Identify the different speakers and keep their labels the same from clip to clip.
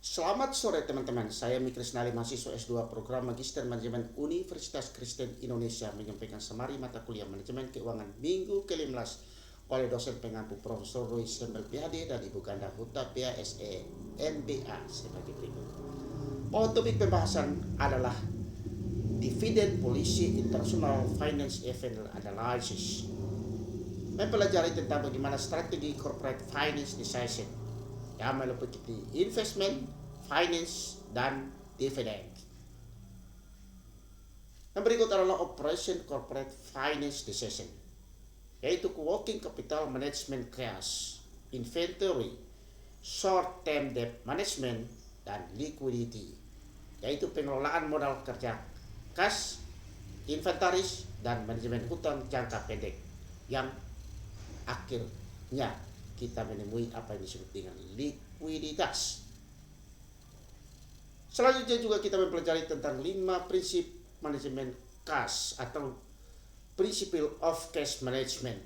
Speaker 1: Selamat sore teman-teman, saya Mikri Senali, mahasiswa S2 Program Magister Manajemen Universitas Kristen Indonesia, menyampaikan samari mata kuliah Manajemen Keuangan minggu ke-15 oleh dosen pengampu Profesor Roy Sembel PhD dan Ibu Ganda Hutapea SE MBA sebagai berikut. Topik pembahasan adalah Dividend Policy International Finance Event Analysis, mempelajari tentang bagaimana strategi corporate finance decision yang meliputi investment, finance, dan dividend. Yang berikut adalah operation corporate finance decision, yaitu working capital management, cash, inventory, short term debt management, dan liquidity, yaitu pengelolaan modal kerja, cash, inventaris, dan manajemen hutang jangka pendek, yang akhirnya kita menemui apa yang disebut dengan likuiditas. Selanjutnya juga kita mempelajari tentang 5 prinsip manajemen cash atau principle of cash management,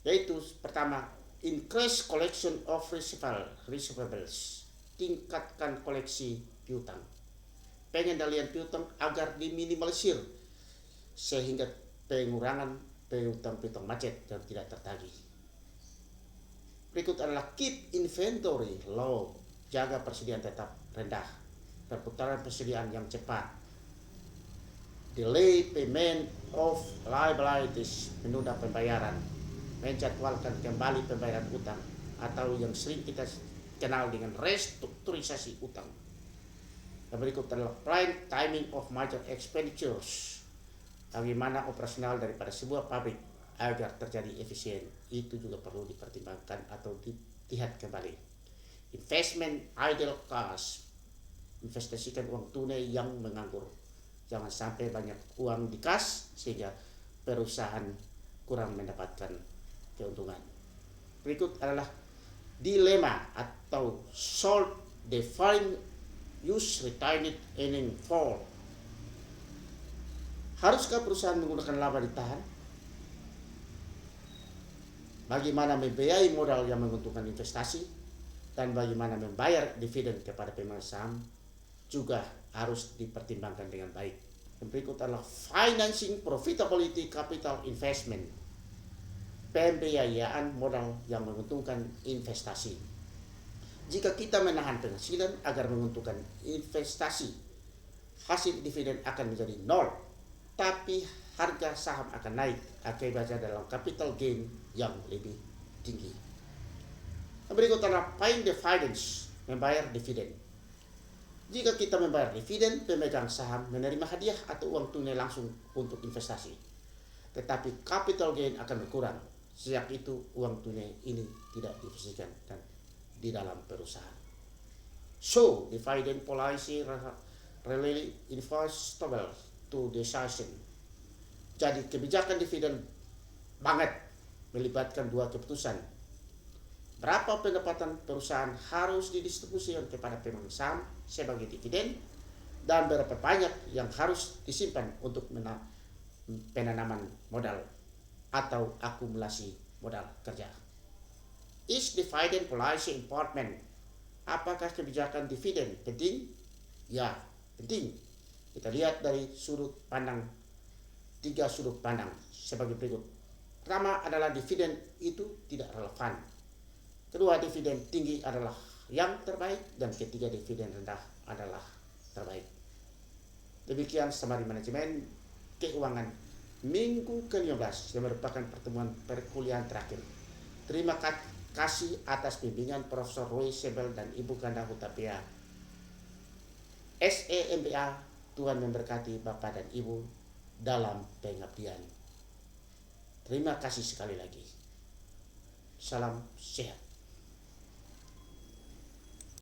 Speaker 1: yaitu pertama, increase collection of receivables, tingkatkan koleksi piutang, pengendalian piutang agar diminimalisir sehingga pengurangan piutang macet dan tidak tertagih. Berikut adalah keep inventory low, jaga persediaan tetap rendah, perputaran persediaan yang cepat, delay payment of liabilities, menunda pembayaran, menjadwalkan kembali pembayaran utang atau yang sering kita kenal dengan restrukturisasi utang. Yang berikut adalah plan timing of major expenditures, bagaimana operasional daripada sebuah pabrik agar terjadi efisien, itu juga perlu dipertimbangkan atau dilihat kembali. Investment idle cash, investasikan uang tunai yang menganggur, jangan sampai banyak uang di kas sehingga perusahaan kurang mendapatkan keuntungan. Berikut adalah dilema atau short defined use retained earning for, haruskah perusahaan menggunakan laba ditahan? Bagaimana membiayai modal yang menguntungkan investasi, dan bagaimana membayar dividen kepada pemegang saham juga harus dipertimbangkan dengan baik. Yang berikut adalah financing profitability capital investment, pembiayaan modal yang menguntungkan investasi. Jika kita menahan penghasilan agar menguntungkan investasi, hasil dividen akan menjadi nol, tapi harga saham akan naik akibatnya dalam capital gain yang lebih tinggi. Berikut adalah paying dividends, membayar dividen. Jika kita membayar dividen, pemegang saham menerima hadiah atau uang tunai langsung untuk investasi, tetapi capital gain akan berkurang. Sejak itu uang tunai ini tidak diinvestasikan dan di dalam perusahaan. So, dividend policy really investable to decision. Jadi kebijakan dividen banget melibatkan dua keputusan. Berapa pendapatan perusahaan harus didistribusikan kepada pemegang saham sebagai dividen, dan berapa banyak yang harus disimpan untuk penanaman modal atau akumulasi modal kerja. Is dividend policy important? Apakah kebijakan dividen penting? Ya, penting. Kita lihat dari tiga sudut pandang sebagai berikut. Pertama adalah dividen itu tidak relevan. Kedua, dividen tinggi adalah yang terbaik. Dan ketiga, dividen rendah adalah terbaik. Demikian samari manajemen keuangan minggu ke-15 yang merupakan pertemuan perkuliahan terakhir. Terima kasih atas bimbingan Profesor Roy Sembel dan Ibu Ganda Hutapea SE MBA. Tuhan memberkati Bapak dan Ibu dalam pengabdian. Terima kasih sekali lagi. Salam sehat.